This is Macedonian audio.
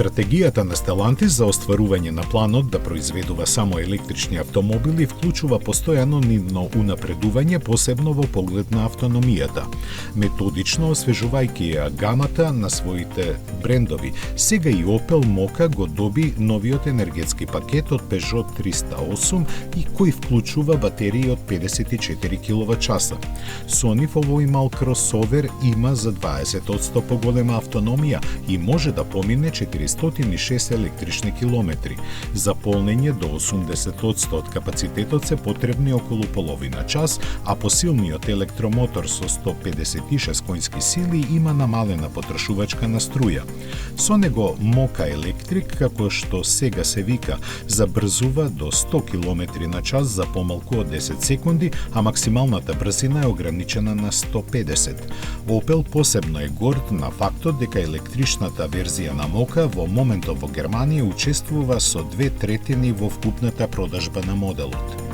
Стратегијата на Stellantis за остварување на планот да произведува само електрични автомобили вклучува постојано нивно унапредување, посебно во поглед на автономијата. Методично освежувајќи ја гамата на своите брендови, сега и Opel Mokka го доби новиот енергетски пакет од Peugeot 308 и кој вклучува батерии од 54 киловат-часа. Со нив овој мал кросовер има за 20% поголема автономија и може да помине 406 електрични километри. За полнење до 80% од капацитетот се потребни околу половина час, а посилниот електромотор со 156 конски сили има намалена потрошувачка на струја. Со него Mokka Electric, како што сега се вика, забрзува до 100 км на час за помалку од 10 секунди, а максималната брзина е ограничена на 150. Opel посебно е горд на фактот дека електричната верзија на Mokka во моментов во Германија учествува со 2/3 во вкупната продажба на моделот.